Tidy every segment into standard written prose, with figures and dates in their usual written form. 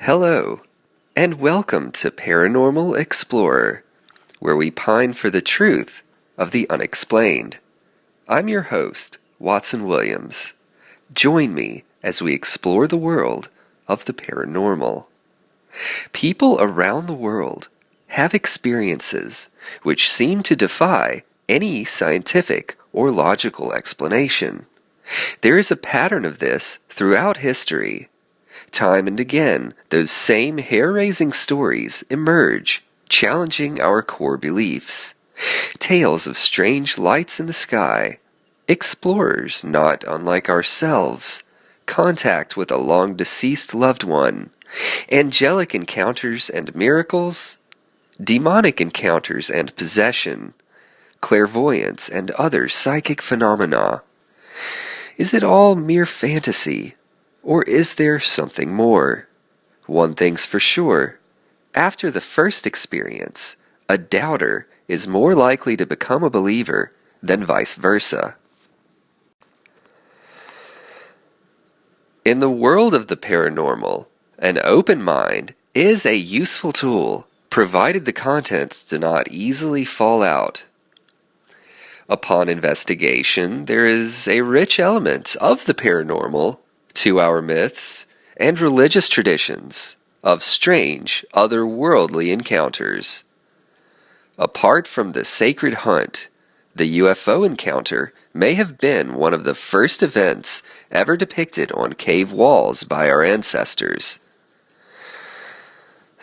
Hello, and welcome to Paranormal Explorer, where we pine for the truth of the unexplained. I'm your host, Watson Williams. Join me as we explore the world of the paranormal. People around the world have experiences which seem to defy any scientific or logical explanation. There is a pattern of this throughout history. Time and again, those same hair-raising stories emerge, challenging our core beliefs. Tales of strange lights in the sky, explorers not unlike ourselves, contact with a long-deceased loved one, angelic encounters and miracles, demonic encounters and possession, clairvoyance and other psychic phenomena. Is it all mere fantasy? Or is there something more? One thing's for sure. After the first experience, a doubter is more likely to become a believer than vice versa. In the world of the paranormal, an open mind is a useful tool, provided the contents do not easily fall out. Upon investigation, there is a rich element of the paranormal to our myths and religious traditions of strange, otherworldly encounters. Apart from the sacred hunt, the UFO encounter may have been one of the first events ever depicted on cave walls by our ancestors.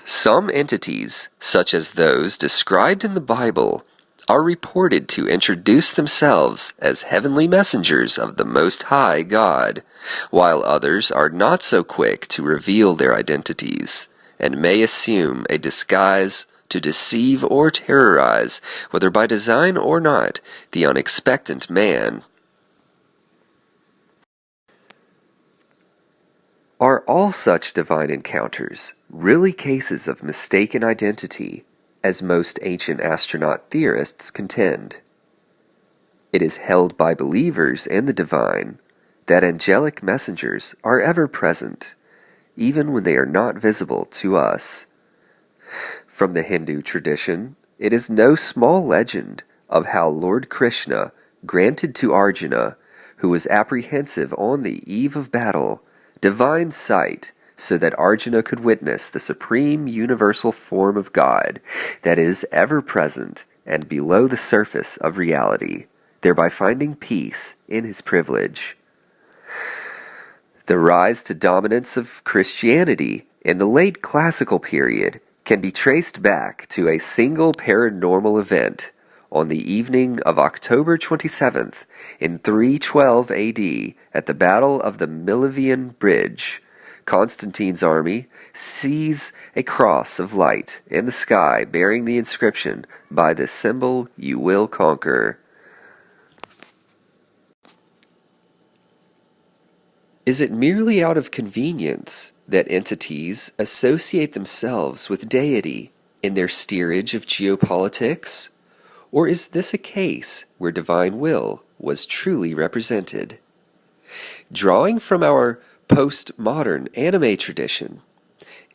Some entities, such as those described in the Bible, are reported to introduce themselves as heavenly messengers of the Most High God, while others are not so quick to reveal their identities, and may assume a disguise to deceive or terrorize, whether by design or not, the unexpectant man. Are all such divine encounters really cases of mistaken identity, as most ancient astronaut theorists contend? It is held by believers in the divine that angelic messengers are ever present, even when they are not visible to us. From the Hindu tradition, it is no small legend of how Lord Krishna granted to Arjuna, who was apprehensive on the eve of battle, divine sight, so that Arjuna could witness the supreme universal form of God that is ever present and below the surface of reality, thereby finding peace in his privilege. The rise to dominance of Christianity in the late classical period can be traced back to a single paranormal event on the evening of October 27th in 312 AD at the Battle of the Milvian Bridge. Constantine's army sees a cross of light in the sky bearing the inscription, "By this symbol you will conquer." Is it merely out of convenience that entities associate themselves with deity in their steerage of geopolitics? Or is this a case where divine will was truly represented? Drawing from our postmodern anime tradition,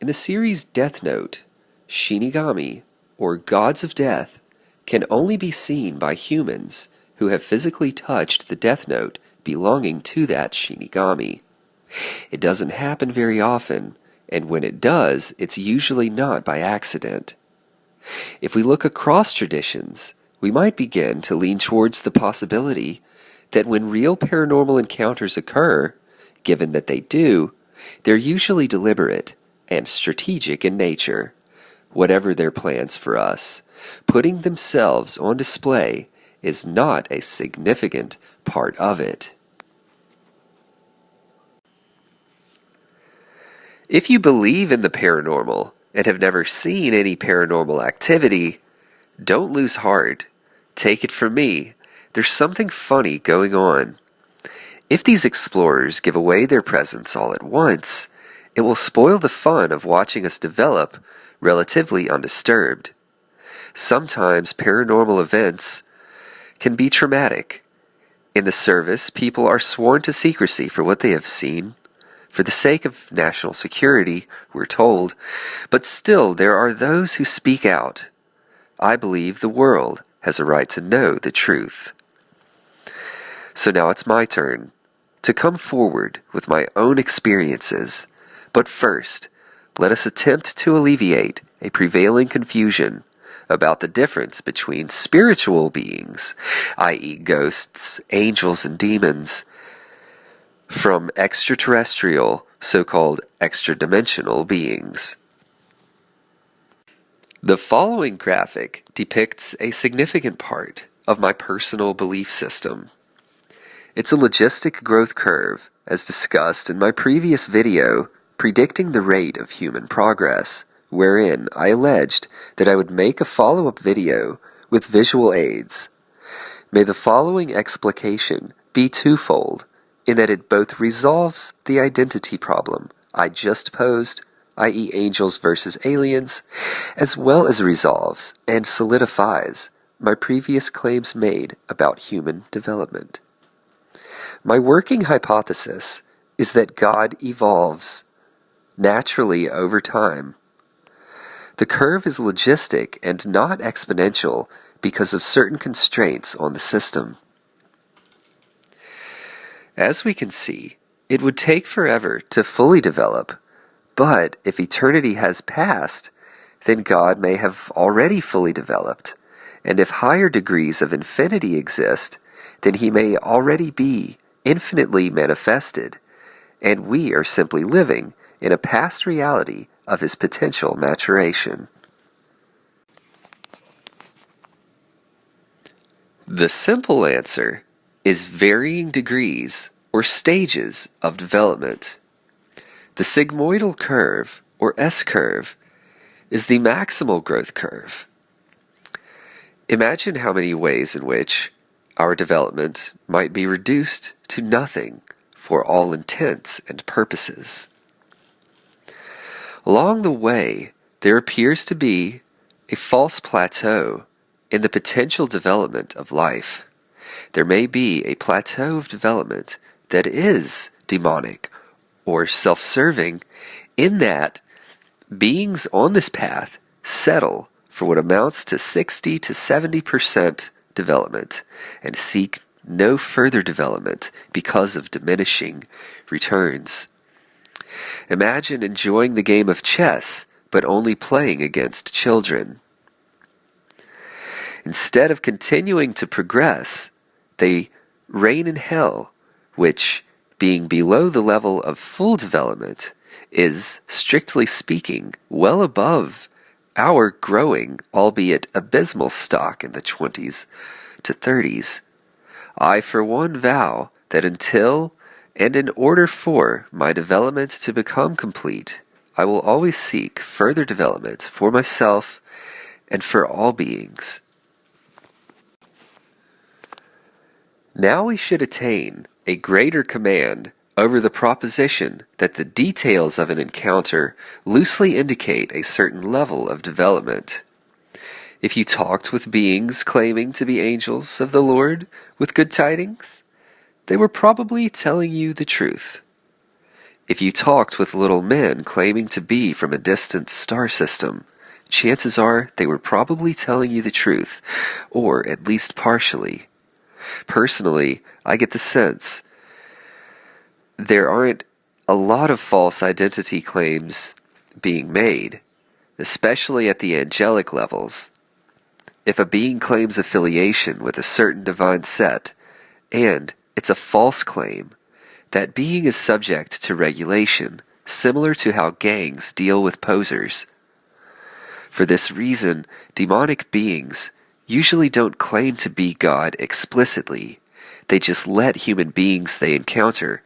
in the series Death Note, Shinigami, or gods of death, can only be seen by humans who have physically touched the Death Note belonging to that Shinigami. It doesn't happen very often, and when it does, it's usually not by accident. If we look across traditions, we might begin to lean towards the possibility that when real paranormal encounters occur, given that they do, they're usually deliberate and strategic in nature. Whatever their plans for us, putting themselves on display is not a significant part of it. If you believe in the paranormal and have never seen any paranormal activity, don't lose heart. Take it from me, there's something funny going on. If these explorers give away their presence all at once, it will spoil the fun of watching us develop relatively undisturbed. Sometimes paranormal events can be traumatic. In the service, people are sworn to secrecy for what they have seen. for the sake of national security, we're told, but still there are those who speak out. I believe the world has a right to know the truth. So now it's my turn to come forward with my own experiences, but first, let us attempt to alleviate a prevailing confusion about the difference between spiritual beings, i.e. ghosts, angels, and demons, from extraterrestrial, so-called extra-dimensional beings. The following graphic depicts a significant part of my personal belief system. It's a logistic growth curve, as discussed in my previous video, predicting the rate of human progress, wherein I alleged that I would make a follow-up video with visual aids. May the following explication be twofold, in that it both resolves the identity problem I just posed, i.e. angels versus aliens, as well as resolves and solidifies my previous claims made about human development. My working hypothesis is that God evolves naturally over time. The curve is logistic and not exponential because of certain constraints on the system. As we can see, it would take forever to fully develop, but if eternity has passed, then God may have already fully developed, and if higher degrees of infinity exist, then he may already be infinitely manifested, and we are simply living in a past reality of his potential maturation. The simple answer is varying degrees or stages of development. The sigmoidal curve, or S-curve, is the maximal growth curve. Imagine how many ways in which our development might be reduced to nothing for all intents and purposes. Along the way, there appears to be a false plateau in the potential development of life. There may be a plateau of development that is demonic or self-serving, in that beings on this path settle for what amounts to 60 to 70% development and seek no further development because of diminishing returns. Imagine enjoying the game of chess, but only playing against children. Instead of continuing to progress, they reign in hell, which, being below the level of full development, is, strictly speaking, well above our growing, albeit abysmal, stock in the 20s to 30s. I, for one, vow that until and in order for my development to become complete, I will always seek further development for myself and for all beings. Now we should attain a greater command over the proposition that the details of an encounter loosely indicate a certain level of development. If you talked with beings claiming to be angels of the Lord with good tidings, they were probably telling you the truth. If you talked with little men claiming to be from a distant star system, chances are they were probably telling you the truth, or at least partially. Personally, I get the sense there aren't a lot of false identity claims being made, especially at the angelic levels. If a being claims affiliation with a certain divine set, and it's a false claim, that being is subject to regulation, similar to how gangs deal with posers. For this reason, demonic beings usually don't claim to be God explicitly. They just let human beings they encounter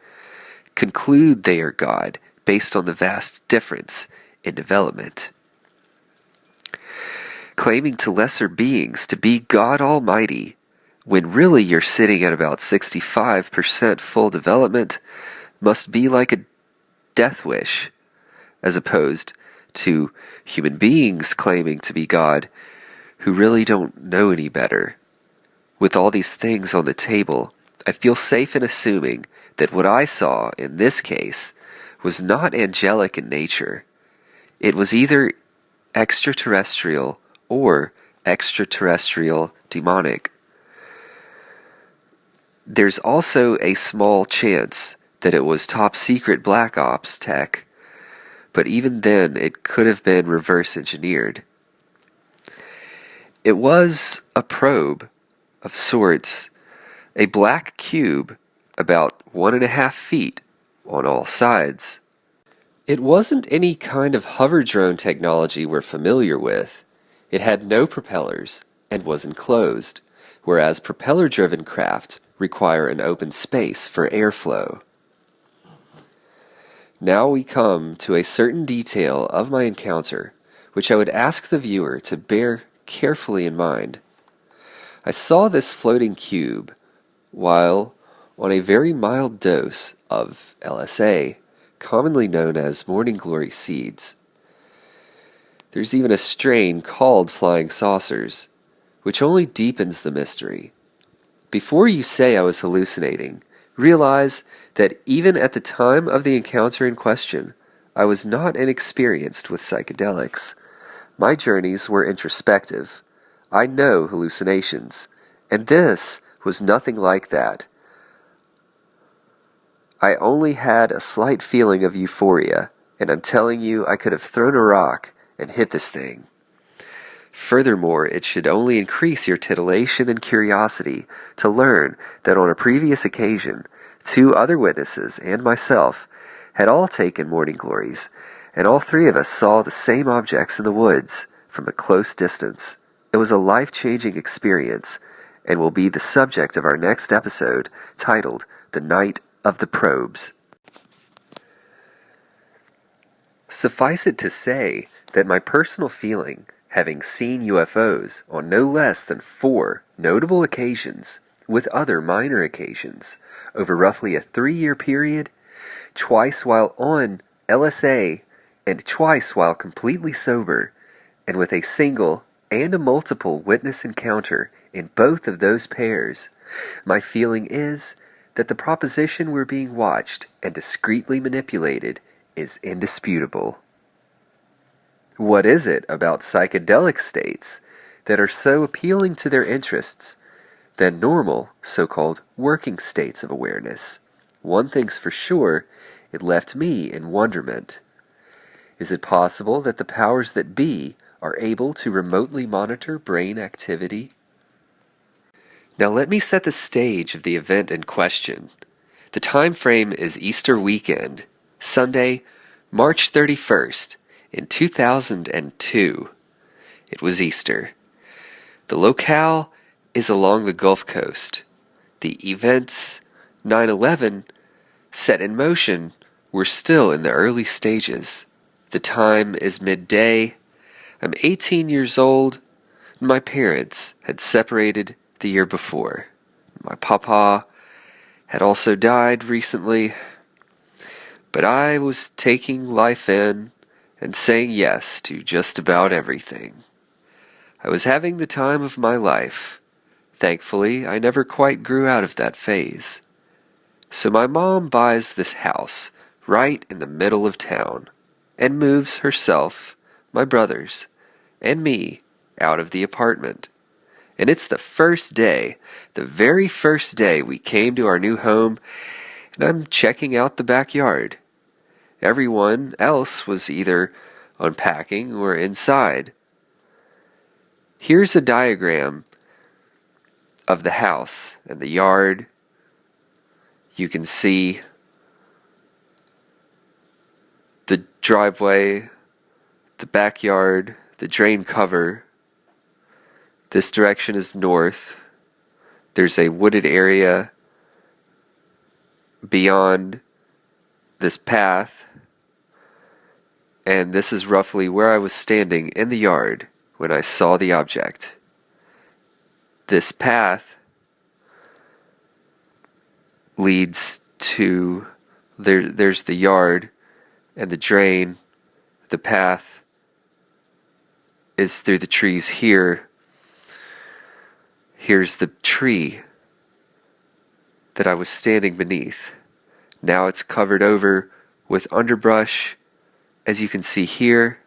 conclude they are God based on the vast difference in development. Claiming to lesser beings to be God Almighty, when really you're sitting at about 65% full development, must be like a death wish, as opposed to human beings claiming to be God who really don't know any better. With all these things on the table, I feel safe in assuming that what I saw in this case was not angelic in nature. It was either extraterrestrial or extraterrestrial demonic. There's also a small chance that it was top secret black ops tech, but even then it could have been reverse engineered. It was a probe of sorts, a black cube about 1.5 feet on all sides. It wasn't any kind of hover drone technology we're familiar with. It had no propellers and was enclosed, whereas propeller-driven craft require an open space for airflow. Now we come to a certain detail of my encounter, which I would ask the viewer to bear carefully in mind. I saw this floating cube while on a very mild dose of LSA, commonly known as morning glory seeds. There's even a strain called flying saucers, which only deepens the mystery. Before you say I was hallucinating, realize that even at the time of the encounter in question, I was not inexperienced with psychedelics. My journeys were introspective. I know hallucinations, and this was nothing like that. I only had a slight feeling of euphoria, and I'm telling you I could have thrown a rock and hit this thing. Furthermore, it should only increase your titillation and curiosity to learn that on a previous occasion, 2 other witnesses and myself had all taken morning glories, and all 3 of us saw the same objects in the woods from a close distance. It was a life-changing experience, and will be the subject of our next episode, titled The Night of the Probes. Suffice it to say that my personal feeling, having seen UFOs on no less than 4 notable occasions, with other minor occasions, over roughly a 3-year period, twice while on LSA, and twice while completely sober, and with a single and a multiple witness encounter in both of those pairs, my feeling is that the proposition we're being watched and discreetly manipulated is indisputable. What is it about psychedelic states that are so appealing to their interests than normal, so-called working states of awareness? One thing's for sure, it left me in wonderment. Is it possible that the powers that be are able to remotely monitor brain activity? Now let me set the stage of the event in question. The time frame is Easter weekend, Sunday, March 31st, in 2002. It was Easter. The locale is along the Gulf Coast. The events, 9/11, set in motion, were still in the early stages. The time is midday. I'm 18 years old, and my parents had separated the year before. My papa had also died recently, but I was taking life in and saying yes to just about everything. I was having the time of my life. Thankfully, I never quite grew out of that phase. So my mom buys this house right in the middle of town and moves herself, my brothers, and me out of the apartment. And it's the first day, the very first day we came to our new home, and I'm checking out the backyard. Everyone else was either unpacking or inside. Here's a diagram of the house and the yard. You can see the driveway, the backyard, the drain cover. This direction is north. There's a wooded area beyond this path, and this is roughly where I was standing in the yard when I saw the object. This path leads to, there's the yard and the drain. The path is through the trees here. Here's the tree that I was standing beneath. Now it's covered over with underbrush, as you can see here.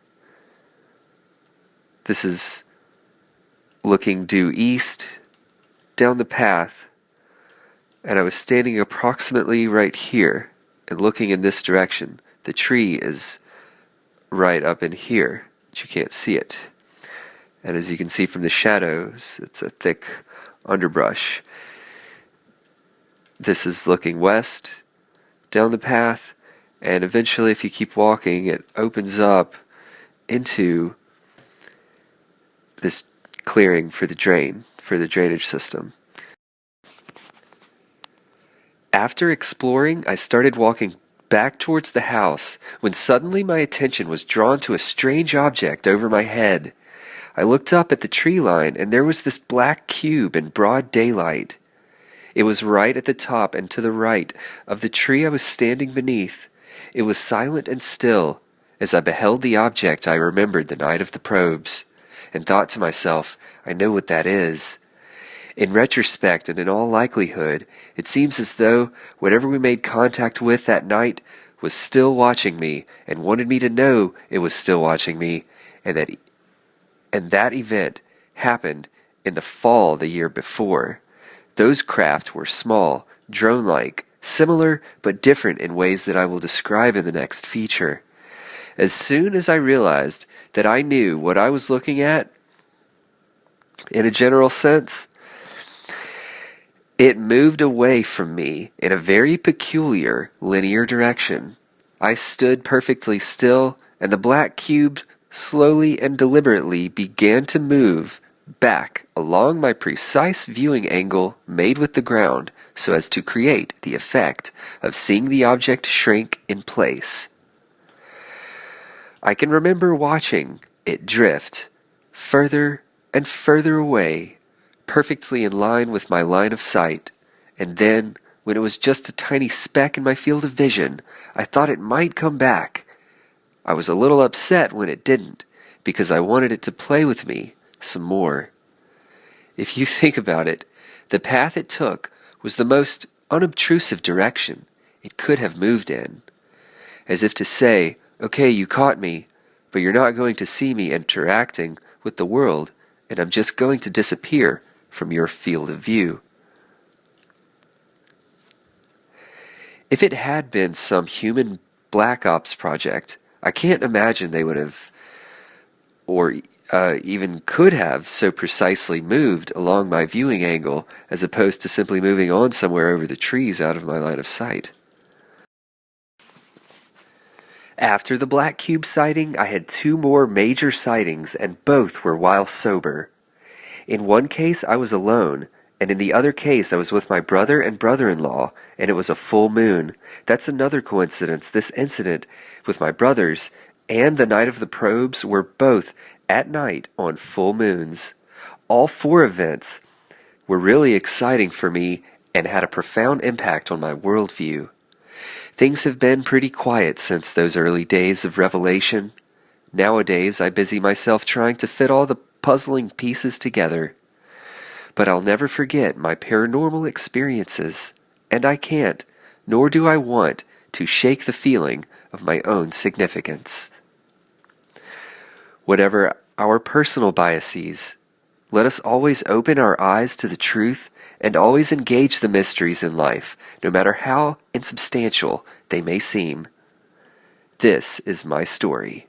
This is looking due east down the path, and I was standing approximately right here and looking in this direction. The tree is right up in here, but you can't see it. And as you can see from the shadows, it's a thick underbrush. This is looking west down the path, and eventually if you keep walking, it opens up into this clearing for the drainage system. After exploring, I started walking back towards the house when suddenly my attention was drawn to a strange object over my head. I looked up at the tree line, and there was this black cube in broad daylight. It was right at the top and to the right of the tree I was standing beneath. It was silent and still. As I beheld the object, I remembered the night of the probes, and thought to myself, I know what that is. In retrospect, and in all likelihood, it seems as though whatever we made contact with that night was still watching me, and wanted me to know it was still watching me, and that event happened in the fall the year before. Those craft were small, drone-like, similar but different in ways that I will describe in the next feature. As soon as I realized that I knew what I was looking at, in a general sense, it moved away from me in a very peculiar linear direction. I stood perfectly still, and the black cube slowly and deliberately began to move back along my precise viewing angle made with the ground so as to create the effect of seeing the object shrink in place. I can remember watching it drift further and further away, perfectly in line with my line of sight, and then, when it was just a tiny speck in my field of vision, I thought it might come back. I was a little upset when it didn't, because I wanted it to play with me some more. If you think about it, the path it took was the most unobtrusive direction it could have moved in, as if to say, okay, you caught me, but you're not going to see me interacting with the world, and I'm just going to disappear from your field of view. If it had been some human black ops project, I can't imagine they would have, or even could have, so precisely moved along my viewing angle as opposed to simply moving on somewhere over the trees out of my line of sight. After the black cube sighting, I had 2 more major sightings, and both were while sober. In one case, I was alone, and in the other case, I was with my brother and brother-in-law, and it was a full moon. That's another coincidence. This incident with my brothers and the night of the probes were both at night on full moons. All 4 events were really exciting for me and had a profound impact on my worldview. Things have been pretty quiet since those early days of revelation. Nowadays, I busy myself trying to fit all the puzzling pieces together. But I'll never forget my paranormal experiences, and I can't, nor do I want, to shake the feeling of my own significance. Whatever our personal biases, let us always open our eyes to the truth and always engage the mysteries in life, no matter how insubstantial they may seem. This is my story.